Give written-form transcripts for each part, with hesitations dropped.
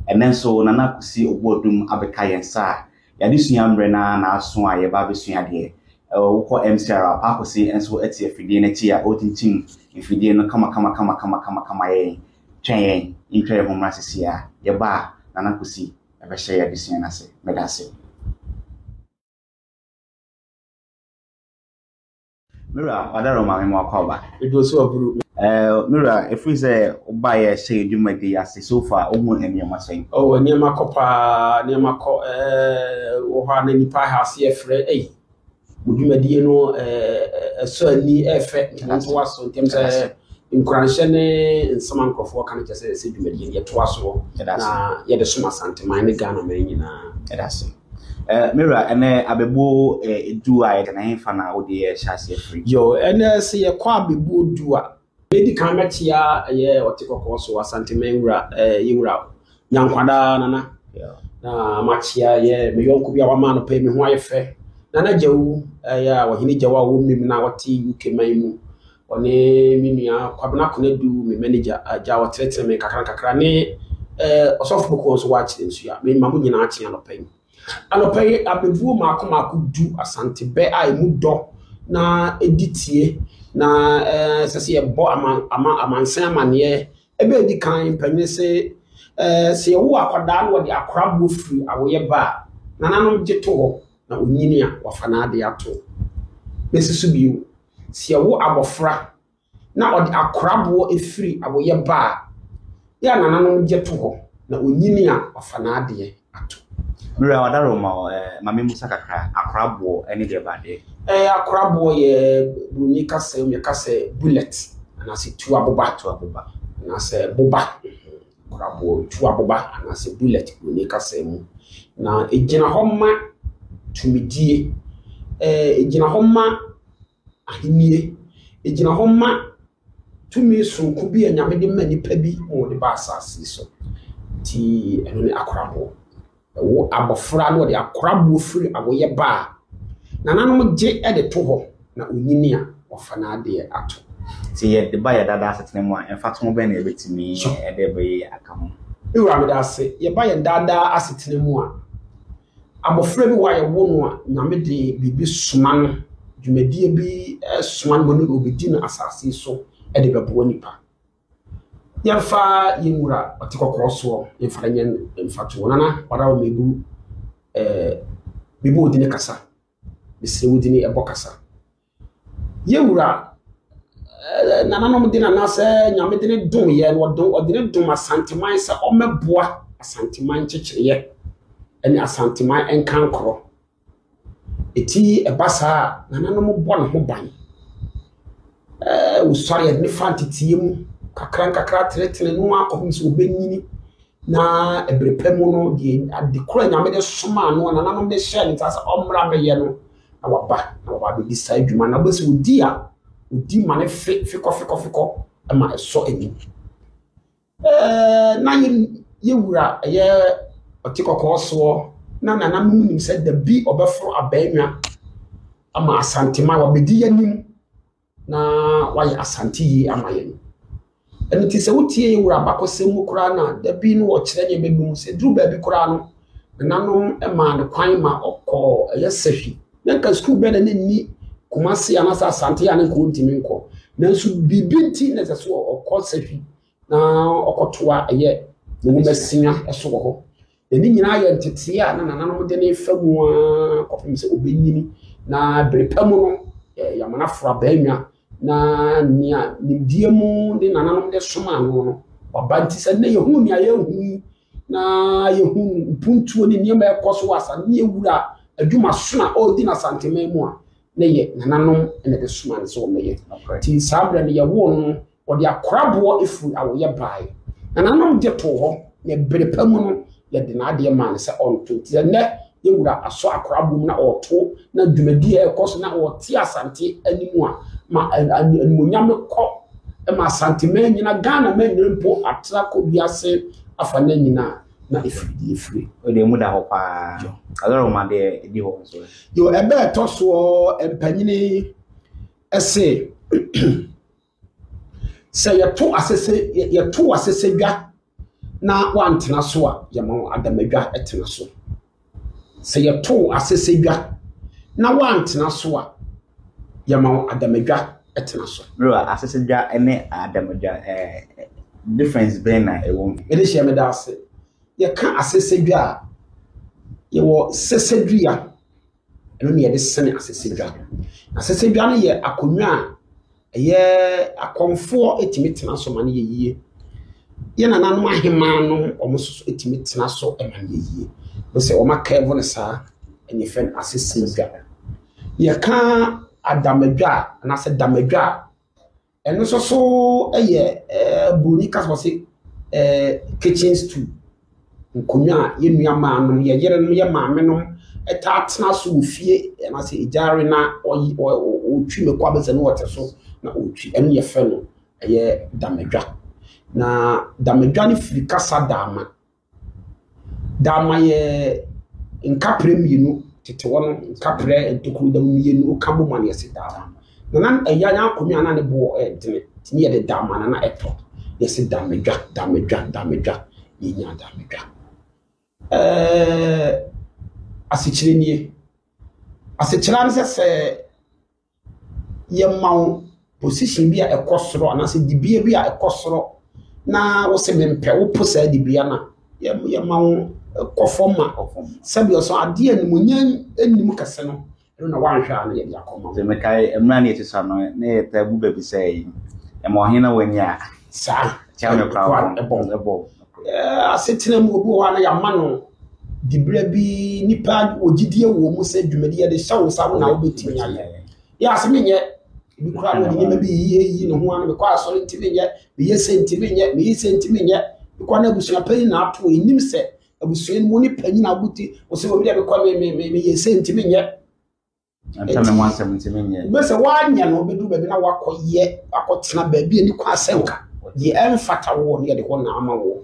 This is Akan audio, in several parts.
and then so Nana could see Obodum Abeka Yensa. Yadisuan Brena, na so a Yababisuan dear. Wokɔ MCR akosi enso etie fidie na ti a otintim fidie no kama yen twen intwe ho mrasisi a ye ba na nakosi e be hye yadisuan ase medase Mira wadaro ma me mo akoba edoso aburu Mira if we say oba ye hye dwumadi ase so far omu eniema sen eniema kopa eniema ko wo ha na nipa ha ase efre Udumadi no so ani efe nto waso ntem se nkranhye ne nsama nkrofo kan kyese se dwumadi ye to waso na ye de soma santeman ne Ghana man nyina edase Mira ene abebo edu a ye na hemfa na wo de ye hyase free yo ene se ye kwa abebo du a edi kan metia ye otikoko so santeman wura yewura nyankwada nana na machia ye me yonko bia wa ma no pe me ho ayefe Nana Jawu, wahini Jawa wumi na wati UK maimu. One minua kwabena kone du me manager Jawa tretre me kakra ne osofu boko nso watch nsu ya. Me mamu nyina achi anopai. Anopai abevu mako du asante be a emu do na editie na sese ye bo amansan amane ebe edi kan panyi se ye wo akwada no de akorabo firi awoye ba nananom gye to ho na onyini a wafana ade ato besisu biu se wo abofra na ode akorabo efiri aboye ba ya nananom gye to ho na onyini a wafana ade ato Mira wadaro mame musa kakra akorabo eni de bade akorabo ye bruni kase me kase bullet na se tu aboba na se boba akorabo tu aboba na se bullet bruni kase mu na ejina homma tumidie ejina homma ahimie ejina homma tumi sonku bi anyame de manipa bi mo de ba asase so ti eno ne akorabo wo abofra no de akorabo firi awoye ba nananom gye e de to ho na onyini a ofana ade ato ti ye de ba ya dada asetene mu a emfa to be na ebetimi e de be akamu ewura me da ase ye ba ya dada asetene mu a abofra bi wa ye wo no a nyame de bibi soma no dwumadie bi soma no no obedi na asase so e de bebo nipa yemfa yewura otikokoro so yemfa nyen mfato nana wara o mebu bibi odine kasa bise odine ebo kasa yewura nananom de na se nyame de ne dum ye no dum odine dum asanteman se o meboa asanteman kyekireye ene asanteman enkankoro eti ebasa nananom bo no ho ban usori ne fantiti mu kakra tretre no akohum se obenyini na ebrepemu no de adekora nyame de soma no nananom de hye ne tasa omra meye no na waba be decide dwuma na bese odi mane fiko ama eso eni na yewura ye otikoko so na nananom nim se da bi obefro abaanwa ama asantema wabedi yanim na waye asanti ama yen eni ti se wotie yewura bakosem kura na da bi no wo kire nye bebum se dru ba bi kura no nananom ema ne kwan ma okọ yesehwi nanka school be na ni kumase anasa asante ya ne ko ntimi nko nanso bibinti na se so okọ sehwi na okotoa eye ne mu besinya eso ho eni nyina ya ntete ya na nananom de ne famu a kopim se obenyini na brepam no ya manafra baanwa na nia nimdie mu de nananom de soma no wabanti se ne yehu nia yehu na yehu puntuo ni niema ekoso wasa ne ewura adwuma sona odi na santeman mu a ne ye nananom ene de soma ne so meye ti sabra ne ye wo no odi akorabo efu awoye bai nananom de to ho ne brepam no ye de na ade man se onto ti ne yewura aso akorabo mu na oto na dwumadi ekoso na oti asante animu a ma animonyame ko ma santeman nyina Ghana man nyimpo atra ko biase afana nyina na ifri o de mu da ho pa aloro ma de di ho so yo ebe to so empanyini ese se yeto asese dwa na wantena so a yɛma adamadwa etena so sɛ yɛto asesedwa na wantena so a yɛma adamadwa etena so bro asesedwa ene adamadwa difference bɛn na ɛwɔ ɛde hyɛ me da ase yɛka asesedwa a yɛwɔ sesedua ɛno ne yɛde sene asesedwa asesedwa no yɛ akonnwa a ɛyɛ akɔmfoɔ etimi tena so ma ne yɛyie yɛ nananom ahema no ɔmo so etimi tena so ma ne yɛyie no sɛ ɔma kɛvo ne saa ɛne fɛn asesedwa yɛka adamadwa anasɛ damadwa ɛno so ɛyɛ buroni kasa sɛ kitchen stew nkonnwa yɛ nua maanom yɛ yere no yɛ maame no ɛta tena so ofie na sɛ ejare na ɔtwi me kwa bɛsɛ no wɔte so na ɔtwi ɛno yɛ fɛ no ɛyɛ damadwa na damadwa no firi kasa dama yɛ nkapre mmienu tete wɔ no nkapre ntokuru da mmienu okambo ma ne yɛsɛ dama na nan ɛya nya akonnwa na ne bo ɛdene tini yɛ de dama na ɛtɔ yɛsɛ damadwa yɛnya damadwa asikyire nie asikyira ne sɛ yɛma position bi a ɛkɔ anase dibia bi a ɛkɔ na wo se mempɛ wo posa dibia na yɛma wo kɔfɔma sɛbi ɔso ade animonyan anim kɛse no ɛno na wanhwɛ a na yɛde akɔma sɛ mekae mmra ne yɛte sa no na yɛta bu baabi sɛ yi ɛma ɔhena w'ani a saa kyɛw me kora ɛbɔ asetena mu obi hɔ na yɛama no dibra bi nipa ogidie wɔ mu sɛ dwumadi yɛde hyɛ wo sa wo na wobɛtumi ayɛ yɛ asɛ menyɛ bi kora no de nyɛma bi yi ne ho ano mekɔ asɔre ntimi nyɛ meyɛ sɛ ntimi nyɛ meyɛ sɛ ntimi nyɛ mekɔ na abusua panyin na ato ɛnim sɛ abusua no mu ne panyin abuti wo sɛ obi de mekɔ meyɛ sɛ ntimi nyɛ ntame wansɛm ntimi nyɛ bɛsɛ woanyɛ no wobɛdu baabi na wakɔtena baabi ani kɔ asɛnka deɛ ɛmfata wo ne yɛde hɔ na ama wo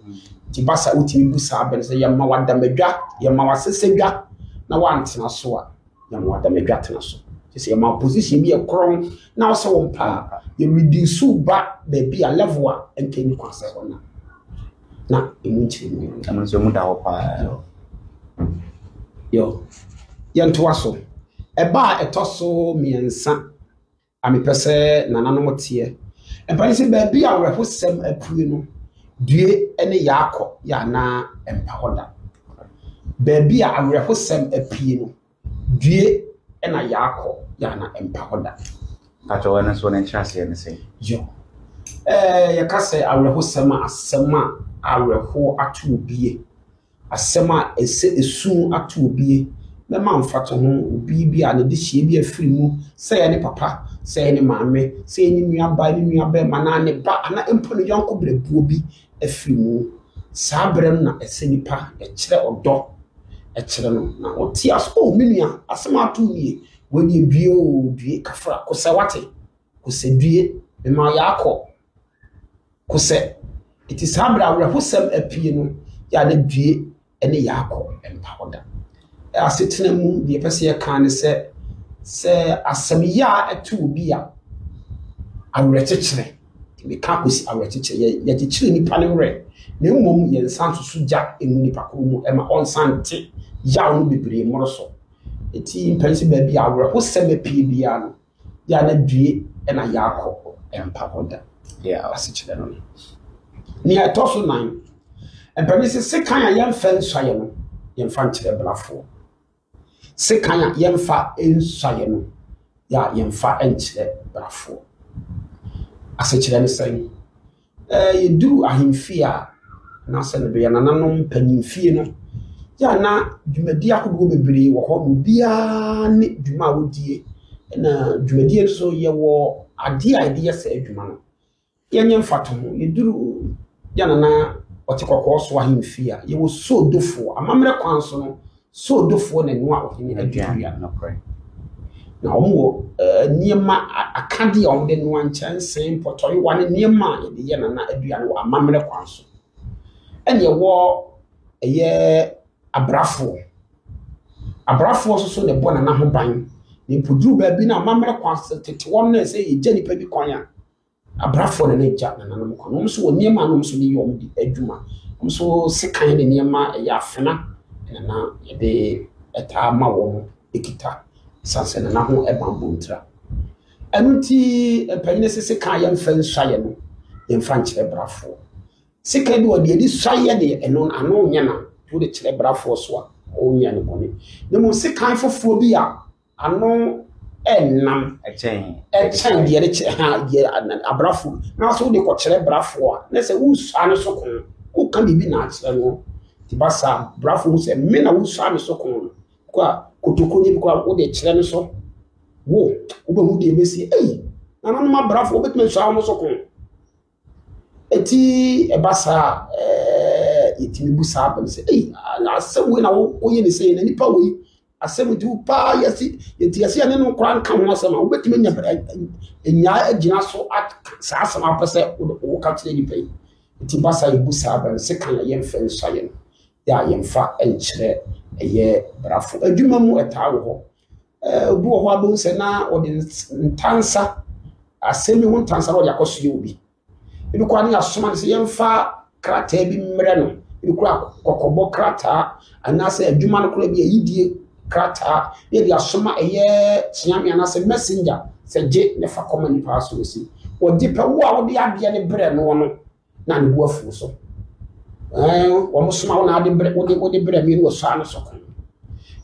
nti basa wotimi bu saa bɛn sɛ yɛma wadamadwa yɛma wasesedwa na wantena so a yɛma wadamadwa tena so sɛ yɛma position bi ɛkorɔn na wo sɛ wo mpa yɛ reduce ba baabi a level a ɛnkɛni kɔ asɛ hɔ na ɛmu nkyerɛ mu ɛno nso mu da hɔ paa yɛntoa so ɛba a ɛtɔ so mmiɛnsa a mepɛ sɛ nananom teɛ ɛmpane sɛ baabi a werɛhosɛm apue no due ne yaakɔ yɛ anaa ɛmpa hɔ da baabi a awerɛhosɛm apue no due na yaakɔ yɛ anaa ɛmpa hɔ da patwɔ no so ne nkyerɛ aseɛ ne sɛ yɛka sɛ awerɛhosɛm a asɛm a awerɛho ato obie asɛm a ɛsɛ esu ato obie mɛma mfato ho obi bi a ne de hyie bi afiri mu sɛ yɛ ne papa sɛ yɛ ne maame sɛ yɛ ne nuaba ma na ne ba ana mpo ne yɔnko brɛbuo bi afiri mu saa brɛ no na ɛsɛ nipa ɛkyerɛ ɔdɔ ɛkyerɛ no na ɔte aso me nua asɛm ato nie wɔne due kafra kosɛ wate kosɛ due mema yaakɔ kosɛ iti saa brɛ awerɛhosɛm apie no yɛ ne due ne yaakɔ mpa hɔ da asetena mu deɛ pɛsɛ yɛka ne sɛ asɛm yɛ a ɛto obi a awerɛkyekyerɛ meka kɔsi awerɛkyekyerɛ yɛkyekyerɛ nipa ne werɛ na mmom yɛnsa nso so gya ɛmu nipa koro mu ɛma ɔnsante yaw no bebree mmoro so ɛti mpɛn sɛ baabi a awerɛhosɛm apie biara no yɛ na due ɛna yaakɔ ɛmpa hɔ da asekyerɛ no nea ɛtɔ so 9 mpɛn sɛ sekan a yɛmfa nsuayɛ no yɛmfa nkyerɛ brafoɔ sekan a yɛmfa nsuayɛ no yɛmfa nkyerɛ brafoɔ asekyerɛ no sɛn yɛduru ahemfie a nasɛ no bɛyɛ nananom mpanyimfie no yɛ na dwumadi ahodoɔ bebree wɔ hɔ no biara ne dwuma a wɔdie na dwumadie nso yɛwɔ adeɛ a yɛde yɛ sɛ adwuma no yɛnyɛ mfato ho yɛduru yɛ nana ɔte kɔkɔɔ so ahemfie a yɛwɔ soodofoɔ amammerɛ kwan so no soodofoɔ na ɛnoa ɔhene aduadua na wɔn wɔ nneɛma akadeɛ a wɔde noa nkyɛnsee mpɔtɔyewa ne nneɛma a yɛde yɛ nana aduane wɔ amammerɛ kwan so ɛna ɛwɔ ɛyɛ abrafoɔ so na ɛbɔ nana ho ban na mpoduru baabi na amammerɛ kwan so tete wɔn na ɛsɛ yɛgya nipa bi kwan a abrafoɔ na n'agya nananom kwan wɔn nso wɔ nneɛma a wɔn nso de yɛ wɔn de adwuma so sekan ne niema ya afena na yɛde ɛtaa ma wɔn ekita sanse na ho ɛbambontra ɛnti mpanyine sese kan yɛ mfa nsua yɛ no yɛmfa nkyerɛ brafo sika bi wɔde edi sua yɛ de ɛno ano nyɛ na wo de kyerɛ brafo so a ɔnyɛ ne bɔne ne mu sekan fofuo bi a ano ɛnam ɛkyɛn deɛ de kyerɛ ha deɛ abrafo na so wo de kɔ kyerɛ brafo a na sɛ wo sua ne so kon wo ka bibi na akyerɛ no ti basa brafo wo sɛ me na wo sua ne so kon ko a kotoko ni ko wo de kyerɛ ne so wo be hu de besi na ma brafo wo betime sua wo so kon eti basa yetimi bu sa ba sɛ asɛm we na wo ye ne sɛ na nipa we asɛm ti pa yesi yeti yesi ane no kora nka ho asɛm a wo betime nya agina so sa asɛm apɛsɛ wo ka kyerɛ nipa yi eti basa yebu sa ba sɛ kan ya yɛmfa nsuaye no ya yɛmfa nkyerɛ ɛyɛ brafo adwuma mu ɛtaa wo hɔ obi wɔ hɔ abɛn sɛ na ɔde ntansa asɛm ho ntansa na ɔde akɔso yɛ obi ebi kwa ne asoma ne sɛ yɛmfa krataa bi mmerɛ no ebi kwa kɔkɔbɔ krataa anaasɛ adwuma no kora bi ayidie krataa yɛde asoma ɛyɛ kyeame anaasɛ messenger sɛ gye ne fa kɔma nipa so si wɔde pɛ wo a wɔde adeɛ ne brɛ no no na ne bu afu so wɔn soma wo na ade brɛ wɔde brɛ mi no wɔ so ano so kon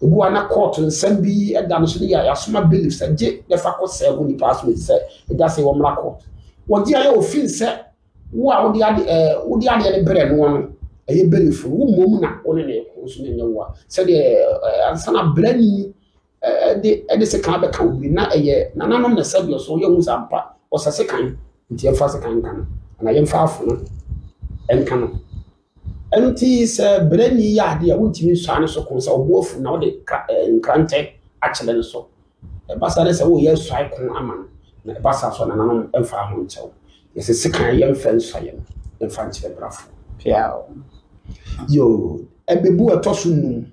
ebu ana court nsɛm bi ɛda no so ne yɛ asoma belief sɛ gye ne fa kɔ sɛ wo nipa so sɛ ɛda sɛ wɔn mra court wɔde ayɛ ofin sɛ wo a wodi ade ne brɛ no no ɛyɛ belief wo mom na wo ne ne ko so ne nyɛ wo a sɛ de ansana brani de se kan be kan obi na ɛyɛ nananom na sɛ bi so yɛ hu sampa ɔsase kan nti ɛfa se kan kan na yɛmfa afo no ɛnka no ɛnti sɛ brani yɛ ade a wontimi nsuane so kon sɛ ɔbo afu na wode nkrantɛ akyerɛ no so ɛbasa ne sɛ wo yɛ suai kon ama no na ɛbasa so nananom ɛmfa ho nkyɛw yɛsɛ sekan yɛmfa nsuaye no yɛmfa nkyerɛ brafo piao yo ɛbebu ɛtɔ so num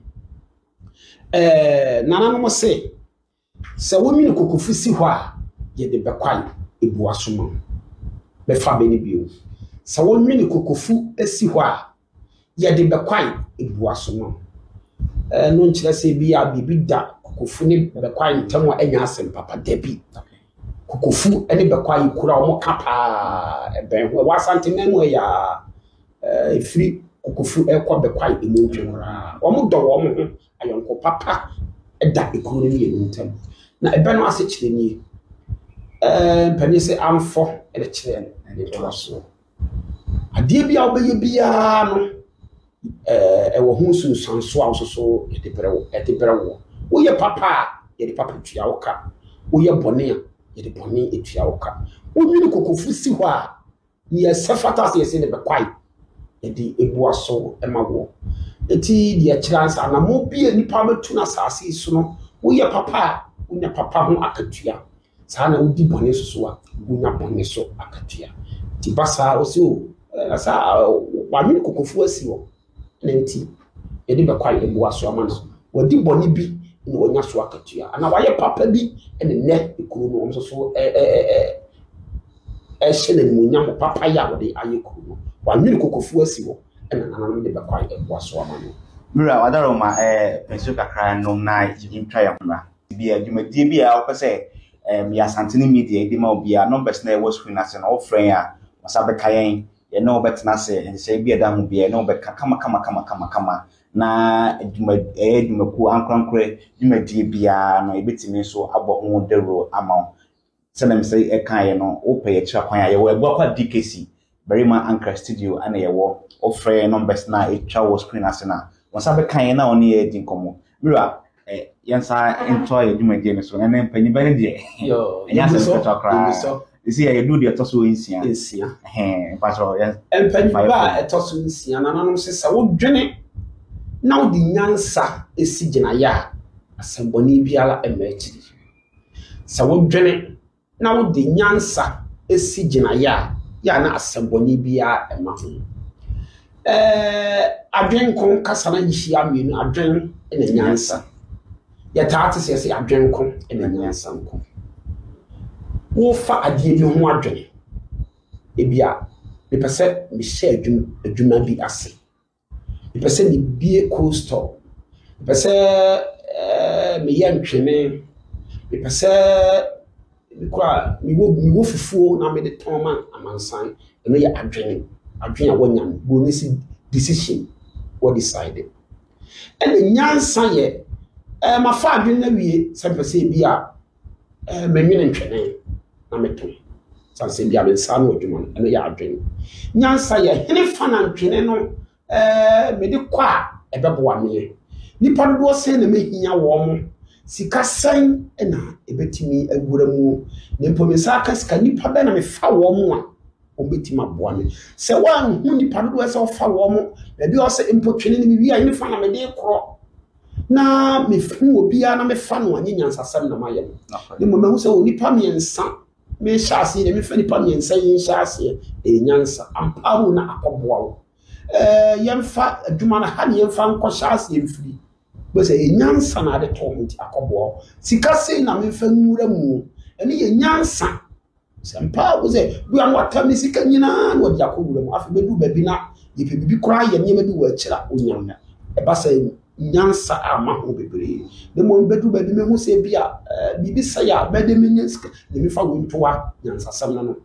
nananom se sɛ wonwene kokofu si hɔ a yɛde bɛkwai ebu asoma bɛfa bɛni bio sɛ wonwene kokofu asi hɔ a yɛde bɛkwai ebu asoma no nkyerɛ sɛ bi a bibi da kokofu ne bɛkwai ntam a anya asɛm papa dabi kokofu ene bɛkwai kura omo kapa ɛbɛn ho wasante nemu ya efiri kokofu ɛkɔ bɛkwai emu twora omo dɔ wo mo ho ayonko papa ɛda ekuru ne yɛ ntam na ɛbɛn no ase kyerɛ ni mpani sɛ amfo ɛde kyerɛ ne to so adeɛ bi a wobɛyɛ bia no ɛwɔ ho sunsanso a so yɛde brɛ wo woyɛ papa yɛde papa tua wo ka woyɛ bɔne a yɛde bɔne etua wo ka wonwene kokofu si hɔ a ne yɛsɛ fata sɛ yɛsɛ ne bɛkwai yɛde ebu aso ɛma wo eti deɛ kyerɛ ansa na mo bi nipa bɛtu na asase so no woyɛ papa a wonya papa ho akatua saa na wodi bɔne so a wonya bɔne so akatua ti basa o se o asa wanwene kokofu asi hɔ na nti yɛde bɛkwai ebu aso ama no wodi bɔne bi na wonya so akatua ana wayɛ papa bi ene ne ekuru no omso so ɛhyɛ na munya papa ya wode ayɛ kuru no wanwene kokofu asi hɔ ɛna nananom de bɛkwai ebu aso ama no mura wadaro ma penso kakra nom na yimtwa ya mra bi adwumadie bi a wopɛ sɛ ya santene media de ma obi a numbers na ɛwɔ screen ase na wo frɛn a wasa bɛka yɛn yɛ na wobɛtena sɛ nsɛ bi ɛda ho bi na wobɛka kama na adwumaku ankrankra dwumadie bia no ebetimi so abɔ ho dero ama sɛ na mesɛ ɛka yɛ no wopɛ yɛ kyerɛ kwan a yɛwɔ ɛbɔ kwa DKC Berima Anchor Studio ana yɛwɔ ofrɛ numbers na ɛtwa wɔ screen ase na wasa bɛka yɛn na ɔne yɛ di nkɔmmɔ mira yansa into yɛ dwumadie no so na mpanyi ba ne deɛ yansa so takra isi yɛ do deɛ toso nsia paso mpanyi ba ɛtoso nsia na nanom sɛ wodwene na wodi nyansa esi gyinaye asɛmbɔne biara ɛmɛkyi sɛ wodwene na wodi nyansa esi gyinaye ya na asɛmbɔne biara ɛma ho adwenko kasa na yihia mienu adwen na nyansa yɛtaate sɛ adwenko na nyansa nko wo fa adeɛ bi ho adwene ebia mepɛ sɛ mehyɛ adwuma bi ase mepɛ sɛ mebie coastal mepɛ sɛ meyɛ ntwene mepɛ sɛ mekora mewɔ fufuo na mede tɔn ma amansan ɛno yɛ adwene a wɔnya no bo ne si decision what decided ɛna nyansa yɛ mafa adwene na wie sɛ mepɛ sɛ bi a menwene ntwene na meto sanse bi a mensa no adwuma no ɛno yɛ adwene nyansa yɛ hene fa na ntwene no mede kɔ a ɛbɛboa me nipa dodoɔ sɛn na mehia wɔ mo sika sɛn ɛna ɛbɛtumi awura mu na mpo me sa aka sika nipa bɛ na mefa wɔ mo a ɔbɛtumi aboa me sɛ woanhu nipa dodoɔ sɛ wofa wɔ mo baabi a ɔsɛ mpo twene no mewie a hene fa na mede korɔ na mefu obiara na mefa no anye nyansasɛm na mayɛ no ne mmom mahu sɛ onipa mmiɛnsa mehyɛ aseɛ na mefa nipa mmiɛnsa yi nhyɛ aseɛ ɛyɛ nyansa ampa mu na akɔboa wo yɛmfa adwuma no ha ne yɛmfa nkɔhyɛ aseɛ mfiri bɛsɛ yɛ nyansa na ade tɔ ho nti akɔboa wo sika sei na memfa nwura mu ɛne yɛ nyansa sɛ mpa wo sɛ bua no watam ne sika nyinaa na wɔde akɔwura mu afei bɛdu baabi na yɛpɛ biribi koraa yɛ nneɛma bi wɔ akyira onyam ɛba sɛ nyansa ama ho bebree ne mmom bɛdu baabi mehu sɛ bi a biribi sɛ a bɛde menya sika ne mefa wo ntoa nyansasɛm no no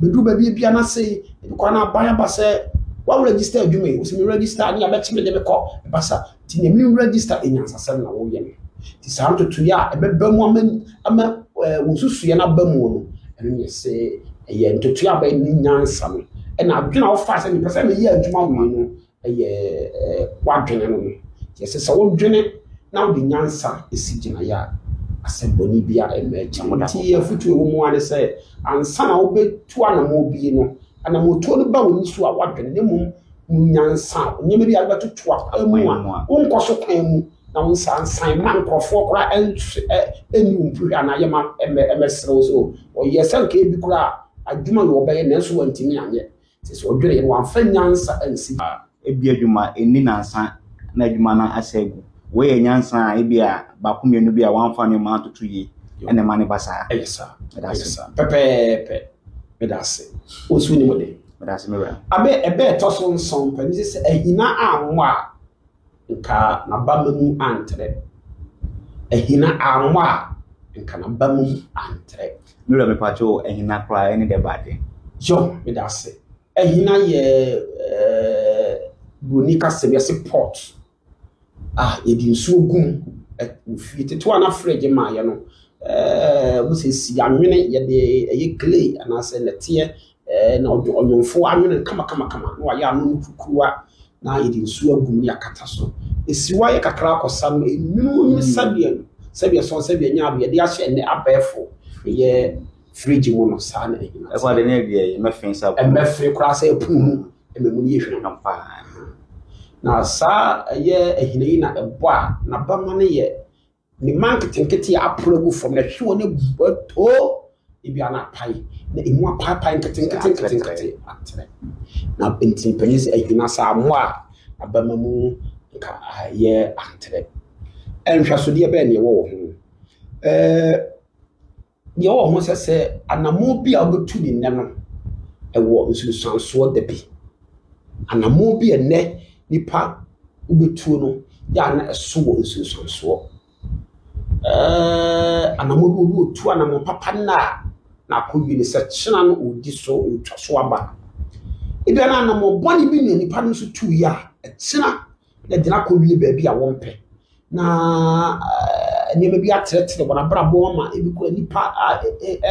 bɛdu baabi bia na sɛ ɛbikɔ na aban aba sɛ wa register adwuma yi wo register ani abɛkyeme de bɛkɔ ɛbasa ti ne mi register enyansasɛm na wo yɛ no ti saa ntoto ya ɛbɛba mu ama wo susuɛ na ba mu no ɛno yɛ sɛ ɛyɛ ntoto ya ba ni nyansa no ɛna adwena wo fa sɛ me pɛsɛ me yɛ adwuma wo no ɛyɛ wadwene no yɛ sɛ wo dwene na wo de nyansa esi gyina ya asɛbɔni bia ɛmɛ kyɛm ti afutu wo mu ade sɛ ansa na wo betu anamo bi no ana moto no ba woni so a wadwene ne mum nyansa nyeme bi abɛtoto akwamu a wonkɔ so kwan mu na wonsa ansan ma nkrɔfoɔ kora ɛni umpuhwe ana yɛ ma ɛmɛsrew so ɔyɛ sɛ nka bi kora adwuma yɛ ɔbɛyɛ nanso wantimi anyɛ sɛ ɔdwene yɛ wamfa nyansa ansi ebi adwuma eni nansa na adwuma na asegu we yɛ nyansa ebi a baako mmienu bi a wamfa ne ma atoto yi ɛna ma ne basa ɛyesa pɛpɛɛpɛ medase osu ni mode medase mera ebe to so nson pani se ahina anwo a nka na ba mamu antre ahina anwo a nka na ba mamu antre mera me pacho ahina kra any de bade jo medase ahina ye bonika se se port ye di nsuo gum fi teto ana frege ma ye no wo se si anwene ye de eye clay ana se nete na onyomfo anwene kama na wa ya no kukuwa na ye di nsuo agum ya kata so esiwa ye kakra akosa no enunu sabia so sabia nya ado ye de ahye ne abefo ye fridge mu no sa na ehina e kwa de na bia me fen sa e me fe kra sa epunu e me mu ni ehwe no pa na sa ye ehina yi na ebo a na ba ma ne ye ni manketenkete ya aprogu from na hwe ne buto ibia na pai na emu apai nketenkete atre na entimpanyi se ehina sa amo a abamamu nka ye atre enhwa so de be na ye wo ho ye wo ho se anamo bi a obetu ni nne no ewo nsusanso da bi anamo bi enne nipa obetu no ya na eso wo nsusanso anamo bi otu anamo papa na akɔwi ne sɛ kyena no odi so otwa so aba ebia na anamo bɔne bi ne nipa no so tu ya kyena na dina akɔwi baabi a wɔmpɛ na nneɛma bi atrɛtrɛ bɔ na brabɔ ma ebi kɔ nipa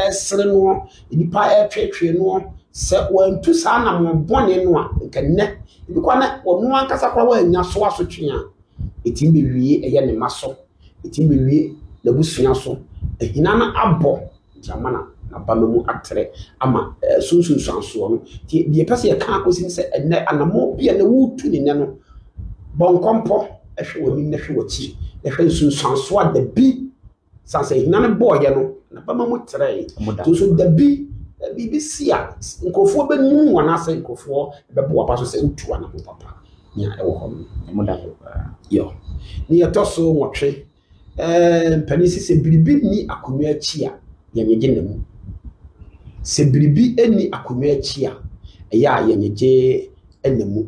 ɛsere no nipa ɛtwetwe no sɛ wɔntu saa anamo bɔne no a nkɛnɛ ebi kɔ na wɔn ankasa kɔ wɔ anya so asotwe a etim bewie ɛyɛ ne ma so etim bewie na busua so ehina na abɔ jamana na bamamu atre ama sunsunsanso no tie de pese ye kan akosi se enne anamo bia na wutu ne no bonkompo ehwe woni na hwe wachi ehwe sunsanso a da bi sanse ehina ne boy no na bamamu tre to so da bi BBC a nkofo benum wana se nkofo bebo apa so se utu ana papa nya ewo ho mo da yo ni yetoso nwotwe panisi se biribi ni akonwa achi a yenyeje namu se biribi eni akonwa achi a eya yenyeje enamu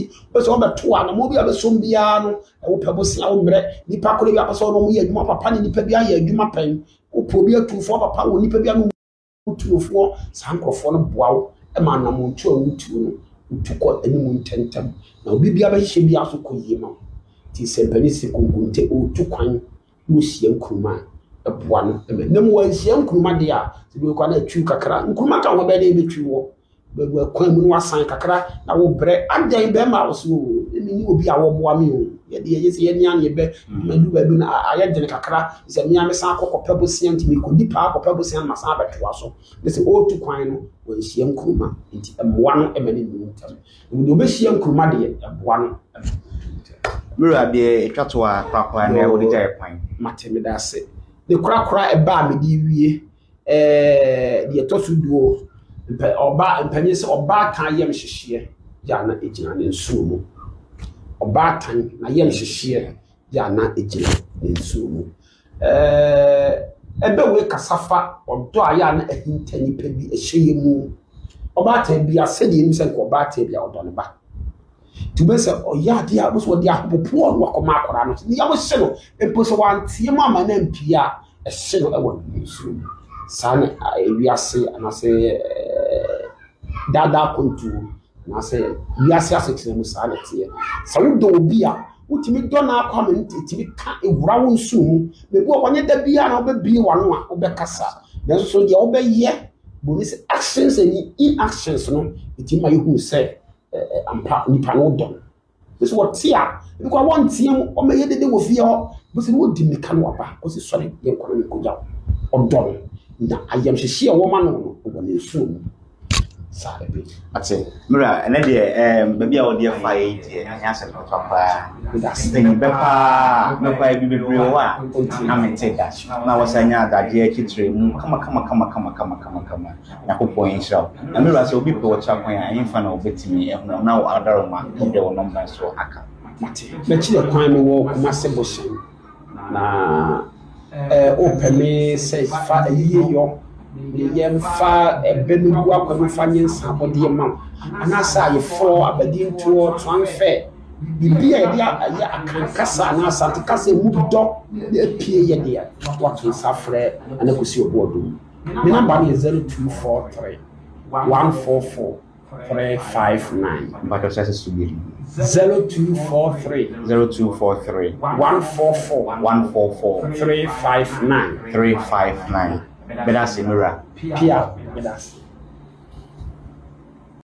nti so obeto a na mo bi abesom bia no wo pebosia wo mre nipa kore bi apaso no mo ye adwuma papa ni nipa bi aye adwuma pen wo po bi atufo papa wo nipa bi anu utufo sankrofo no boawo e ma na mo ntu awutu no utukọ animu ntentam na obi bia ba hye bia so koyie ma ti sempani se konkunte otu kwan wo hye nkruma eboa no na mo wanhye nkruma de a se bi kwa na atwu kakra nkruma ka wo be na betwi wo be kwan mu no wasan kakra na wo bre adan be ma wo so ni obi a wo boa me o ye de ye se ye nia ne be madu ba bi na aye de kakra se mia me san akokọ bosia ntimi ko dipa akokọ bosia ma san abetwa so de se otu kwan no wanhye nkruma nti eboa no e ma ne ntam wo be hye nkruma de eboa no Mura be etwato a kwakwa na wo de jay kwan matemi da se de krakra e ba me di wie de etosu duo oba mpanye se oba kan yem hyehye ya na ejina ne nsuo mu oba tan na yem hyehye ya na ejina ne nsuo mu ebe we kasafa odo aya na ahinta nipa bi ehye mu oba tan bi asedi nim se ko oba tan bi odo ne ba tube se oya de a so de ahopopo no akoma akora no ya wo hye no empo so wantie ma ma na mpia ehye no ewo nsuo mu sana wiase anase dada kontu anase wiase asetre mu sana tie sa wo do obi a utimi do na akwa me ntimi ka ewura wo nsu mu bebi wonye da bia na obebi wano a obekasa nanso so de obeye bonus actions and inactions no itima yehu se ampa nipa no do so what tia because one team o meye dede wo fie ho bo se wo di meka no aba ko se sori ye nkoro me koja odon na ayam hyehye wo ma no wo ne nsu mu sa ebe ate mura ene de baby a wo de fa yi de anya se to papa ndasting bepa bi bebre wa na mente da na wasanya adaje kitire mu kama yakopon insha na mura se obi pe wo cha kwan a yinfa na obetimi ehuna na wo adaroma de wo number so aka mate na chi de kwan me wo kuma se boshin na o peme se fa ayiye yo yɛmfa ɛbɛnu bu akɔnu fa nyensa abɔdeɛ ma anasa ayɛ fɔ abadi ntoɔ transfer bibi a yɛde ayɛ akankasa anasa ante kasa mu dɔ apie yɛ deɛ wato nsa frɛ ana kɔsi ɔbɔ ɔdom me number no yɛ 0243 144 359 but also says to be 0243 0243 144 359 359 Bedasi Mira Pia Bedasi